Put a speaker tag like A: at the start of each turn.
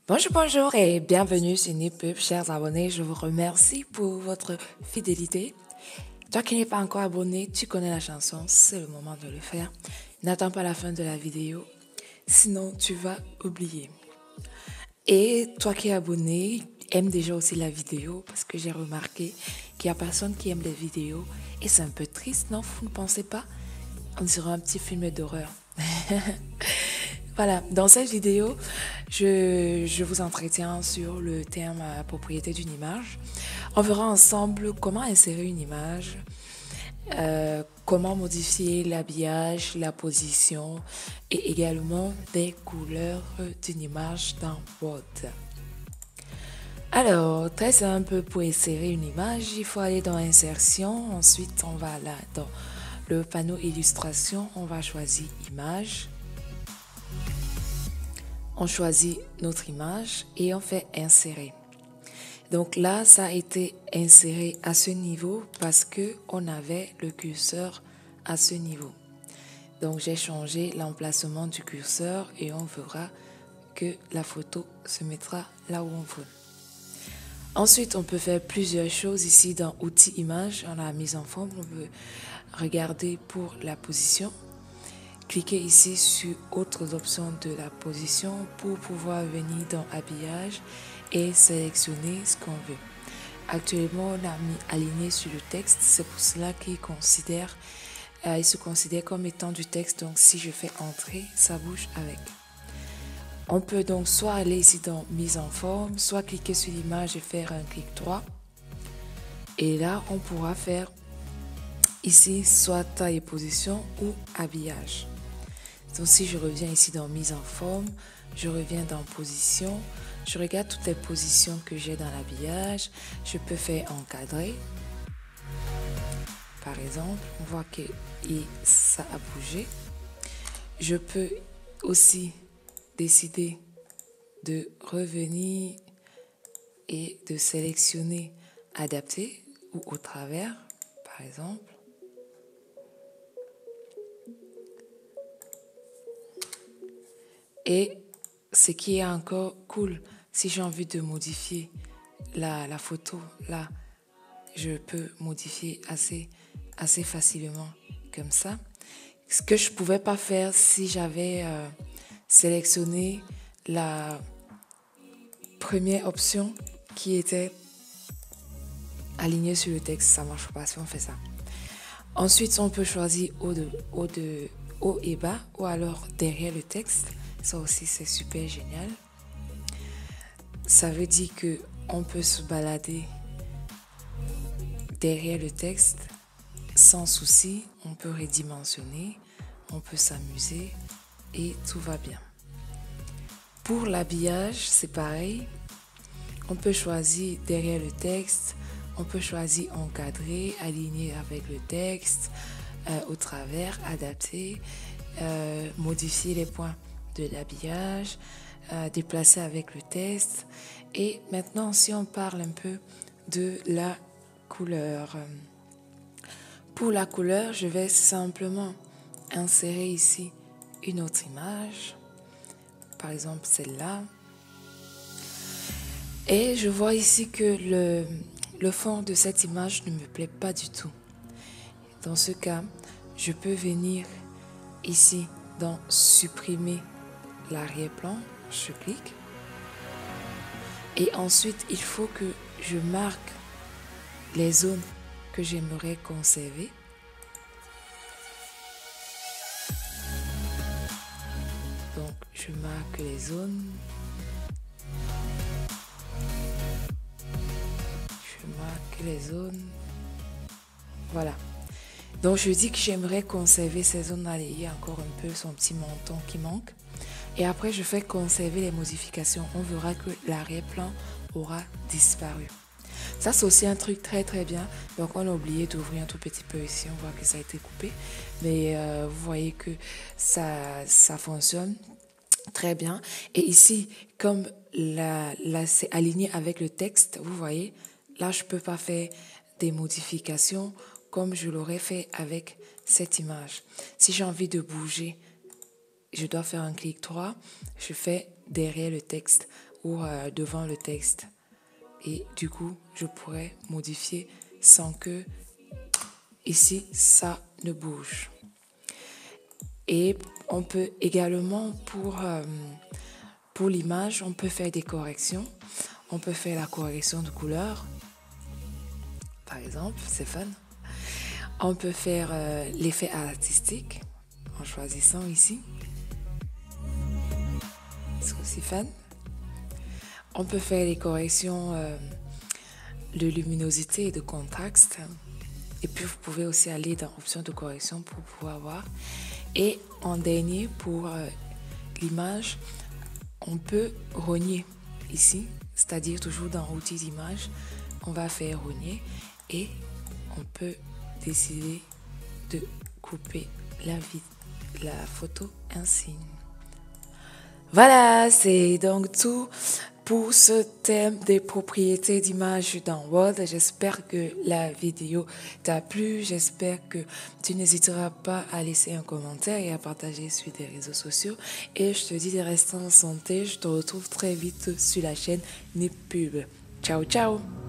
A: Bonjour, bonjour et bienvenue sur NipPub, chers abonnés. Je vous remercie pour votre fidélité. Toi qui n'es pas encore abonné, tu connais la chanson, c'est le moment de le faire. N'attends pas la fin de la vidéo, sinon tu vas oublier. Et toi qui es abonné, aime déjà aussi la vidéo parce que j'ai remarqué qu'il n'y a personne qui aime les vidéos et c'est un peu triste, non? Vous ne pensez pas? On dirait un petit film d'horreur. Voilà, dans cette vidéo, je vous entretiens sur le terme propriété d'une image. On verra ensemble comment insérer une image, comment modifier l'habillage, la position et également des couleurs d'une image dans Word. Alors, très simple, pour insérer une image, il faut aller dans Insertion. Ensuite, on va là dans le panneau Illustration, on va choisir Image. On choisit notre image et on fait Insérer. Donc là, ça a été inséré à ce niveau parce qu'on avait le curseur à ce niveau. Donc j'ai changé l'emplacement du curseur et on verra que la photo se mettra là où on veut. Ensuite, on peut faire plusieurs choses ici dans Outils Images. On a mise en forme, on peut regarder pour la position. Cliquez ici sur Autres options de la position pour pouvoir venir dans Habillage et sélectionner ce qu'on veut. Actuellement, on a mis Aligné sur le texte. C'est pour cela qu'il se considère comme étant du texte. Donc, si je fais Entrer, ça bouge avec. On peut donc soit aller ici dans Mise en forme, soit cliquer sur l'image et faire un clic droit. Et là, on pourra faire ici soit taille et position ou habillage. Donc si je reviens ici dans mise en forme, je reviens dans position, je regarde toutes les positions que j'ai dans l'habillage, je peux faire encadrer. Par exemple, on voit que ça a bougé. Je peux aussi décider de revenir et de sélectionner adapter ou au travers, par exemple. Et ce qui est encore cool, si j'ai envie de modifier la photo, là, je peux modifier assez facilement comme ça. Ce que je ne pouvais pas faire si j'avais sélectionné la première option qui était alignée sur le texte. Ça ne marche pas si on fait ça. Ensuite, on peut choisir haut et bas ou alors derrière le texte. Ça aussi, c'est super génial. Ça veut dire qu'on peut se balader derrière le texte sans souci. On peut redimensionner, on peut s'amuser et tout va bien. Pour l'habillage, c'est pareil. On peut choisir derrière le texte, on peut choisir encadrer, aligner avec le texte, au travers, adapter, modifier les points de l'habillage, déplacer avec le texte. Et maintenant, si on parle un peu de la couleur. Pour la couleur, je vais simplement insérer ici une autre image. Par exemple, celle-là. Et je vois ici que le fond de cette image ne me plaît pas du tout. Dans ce cas, je peux venir ici dans supprimer l'arrière-plan. Je clique. Et ensuite, il faut que je marque les zones que j'aimerais conserver. Donc, je marque les zones. Les zones. Voilà. Donc je dis que j'aimerais conserver ces zones-là. Il y a encore un peu son petit menton qui manque. Et après, je fais conserver les modifications. On verra que l'arrière-plan aura disparu. Ça, c'est aussi un truc très très bien. Donc on a oublié d'ouvrir un tout petit peu ici. On voit que ça a été coupé. Mais vous voyez que ça fonctionne très bien. Et ici, comme là c'est aligné avec le texte, vous voyez, là, je ne peux pas faire des modifications comme je l'aurais fait avec cette image. Si j'ai envie de bouger, je dois faire un clic droit. Je fais derrière le texte ou devant le texte. Et du coup, je pourrais modifier sans que ici, ça ne bouge. Et on peut également, pour l'image, on peut faire des corrections. On peut faire la correction de couleur, par exemple, c'est fun. On peut faire l'effet artistique en choisissant ici. C'est aussi fun. On peut faire les corrections de luminosité et de contraste. Et puis vous pouvez aussi aller dans option de correction pour pouvoir voir. Et en dernier, pour l'image, on peut rogner ici, c'est-à-dire toujours dans outils d'image, on va faire rogner et on peut décider de couper la photo ainsi. Voilà, c'est donc tout pour ce thème des propriétés d'image dans Word. J'espère que la vidéo t'a plu. J'espère que tu n'hésiteras pas à laisser un commentaire et à partager sur tes réseaux sociaux. Et je te dis de rester en santé. Je te retrouve très vite sur la chaîne Nipub. Ciao, ciao!